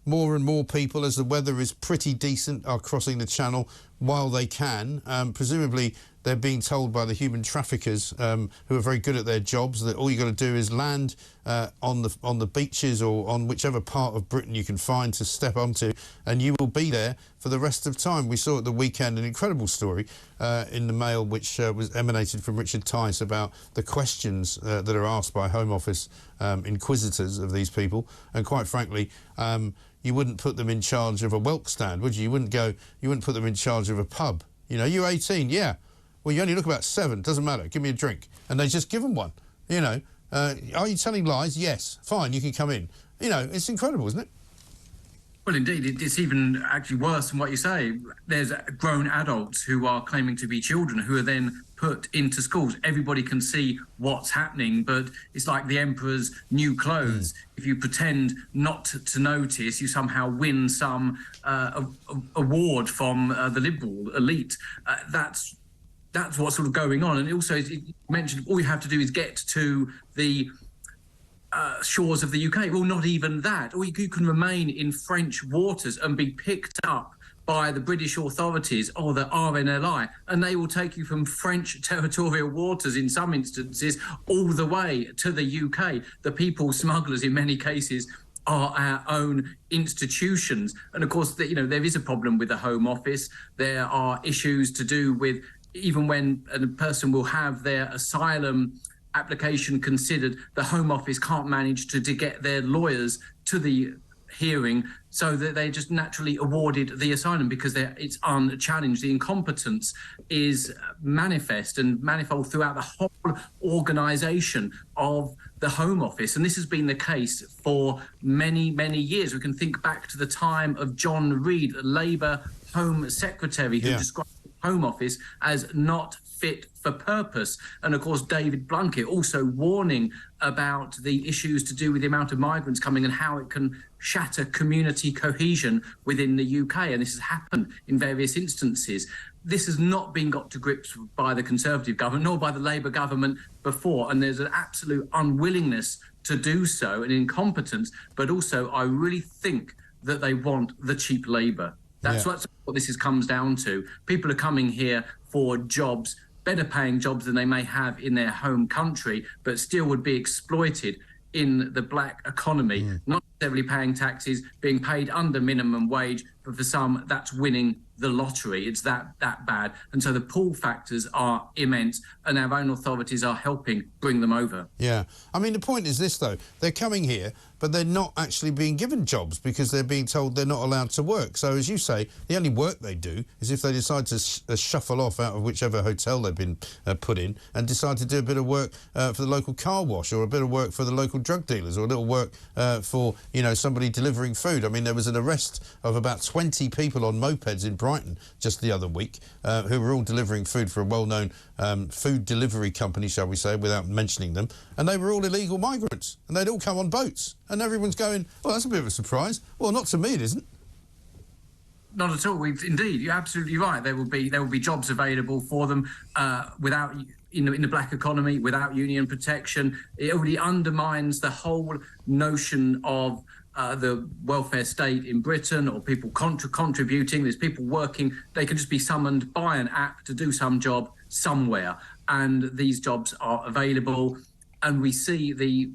more and more people, as the weather is pretty decent, are crossing the channel while they can. Presumably they're being told by the human traffickers, who are very good at their jobs, that all you got to do is land on the beaches or on whichever part of Britain you can find to step onto, and you will be there for the rest of time. We saw at the weekend an incredible story in the Mail, which was emanated from Richard Tice, about the questions that are asked by Home Office inquisitors of these people, and quite frankly, you wouldn't put them in charge of a whelk stand, would you? You wouldn't put them in charge of a pub. You know, you're 18, yeah. Well, you only look about 7, doesn't matter, give me a drink. And they just give them one, you know. Are you telling lies? Yes. Fine, you can come in. You know, it's incredible, isn't it? Well, indeed, it's even actually worse than what you say. There's grown adults who are claiming to be children who are then put into schools. Everybody can see what's happening, but it's like the emperor's new clothes. If you pretend not to notice, you somehow win some award from the liberal elite. That's what's sort of going on. And also, as you mentioned, all you have to do is get to the shores of the UK. Well, not even that. Or you can remain in French waters and be picked up by the British authorities or the RNLI, and they will take you from French territorial waters in some instances all the way to the UK. The people smugglers in many cases are our own institutions. And of course, you know, there is a problem with the Home Office. There are issues to do with even when a person will have their asylum application considered, the Home Office can't manage to get their lawyers to the hearing, so that they just naturally awarded the asylum because it's unchallenged. The incompetence is manifest and manifold throughout the whole organisation of the Home Office. And this has been the case for many, many years. We can think back to the time of John Reid, the Labour Home Secretary, who described the Home Office as not fit for purpose. And of course, David Blunkett also warning about the issues to do with the amount of migrants coming and how it can shatter community cohesion within the UK. And this has happened in various instances. This has not been got to grips by the Conservative government nor by the Labour government before. And there's an absolute unwillingness to do so, an incompetence. But also, I really think that they want the cheap labour. That's what this comes down to. People are coming here for jobs, better paying jobs than they may have in their home country, but still would be exploited in the black economy, not necessarily paying taxes, being paid under minimum wage, but for some, that's winning the lottery. It's that bad. And so the pull factors are immense, and our own authorities are helping bring them over. Yeah. I mean, the point is this, though. They're coming here, but they're not actually being given jobs because they're being told they're not allowed to work. So, as you say, the only work they do is if they decide to shuffle off out of whichever hotel they've been put in and decide to do a bit of work for the local car wash, or a bit of work for the local drug dealers, or a little work for, you know, somebody delivering food. I mean, there was an arrest of about 20 people on mopeds in Brighton just the other week who were all delivering food for a well-known food delivery company, shall we say, without mentioning them, and they were all illegal migrants, and they'd all come on boats, and everyone's going, well, that's a bit of a surprise. Well, not to me, it isn't. Not at all. Indeed, you're absolutely right. There will be jobs available for them without, in the black economy, without union protection. It already undermines the whole notion of the welfare state in Britain, or people contributing. There's people working. They can just be summoned by an app to do some job somewhere, and these jobs are available. And we see the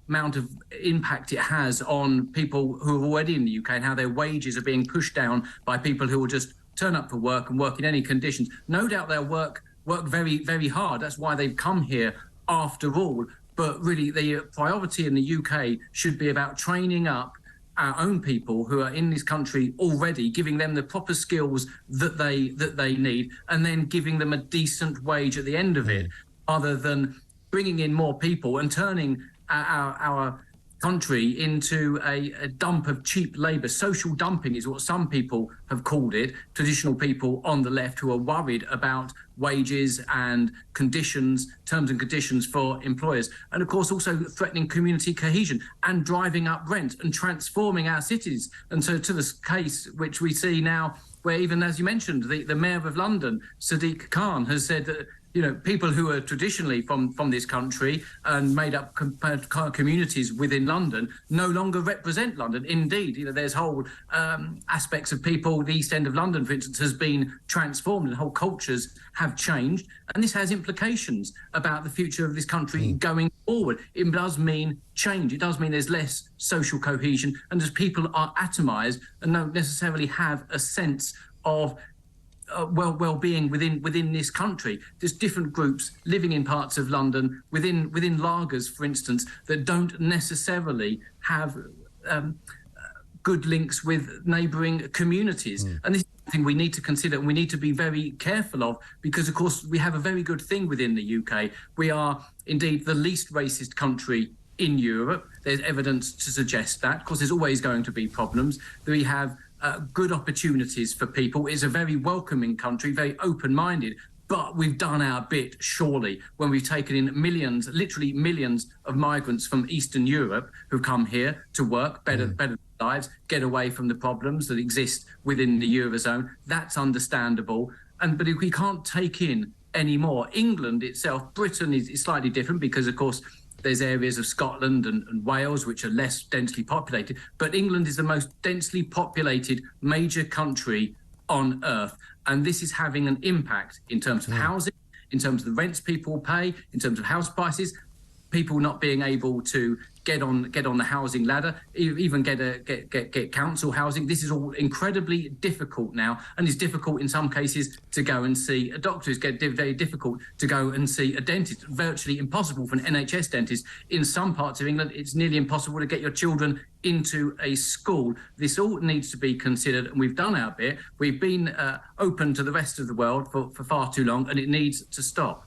amount of impact it has on people who are already in the UK, and how their wages are being pushed down by people who will just turn up for work and work in any conditions. No doubt they'll work very, very hard. That's why they've come here after all. But really, the priority in the UK should be about training up our own people who are in this country already, giving them the proper skills that they need, and then giving them a decent wage at the end of it, rather than bringing in more people and turning our country into a dump of cheap labour. Social dumping is what some people have called it, traditional people on the left who are worried about wages and conditions, terms and conditions for employers. And of course, also threatening community cohesion and driving up rent and transforming our cities. And so to this case, which we see now, where even, as you mentioned, the Mayor of London, Sadiq Khan, has said that people who are traditionally from this country and made up communities within London no longer represent London. Indeed, there's whole aspects of people. The East End of London, for instance, has been transformed and whole cultures have changed. And this has implications about the future of this country going forward. It does mean change. It does mean there's less social cohesion, and as people are atomised and don't necessarily have a sense of well-being within this country. There's different groups living in parts of London within lagers, for instance, that don't necessarily have good links with neighbouring communities. And this is something we need to consider and we need to be very careful of, because of course we have a very good thing within the UK. We are indeed the least racist country in Europe. There's evidence to suggest that. Of course, there's always going to be problems. We have good opportunities for people. It's a very welcoming country, very open-minded, but we've done our bit, surely, when we've taken in millions, literally millions of migrants from Eastern Europe who've come here to work, better lives, get away from the problems that exist within the Eurozone. That's understandable. But if we can't take in any more, England itself, Britain is slightly different because, of course, there's areas of Scotland and Wales which are less densely populated, but England is the most densely populated major country on earth. And this is having an impact in terms of housing, in terms of the rents people pay, in terms of house prices, people not being able to get on the housing ladder, even get council housing. This is all incredibly difficult now, and it's difficult in some cases to go and see a doctor. It's very difficult to go and see a dentist. Virtually impossible for an NHS dentist. In some parts of England, it's nearly impossible to get your children into a school. This all needs to be considered, and we've done our bit. We've been open to the rest of the world for far too long, and it needs to stop.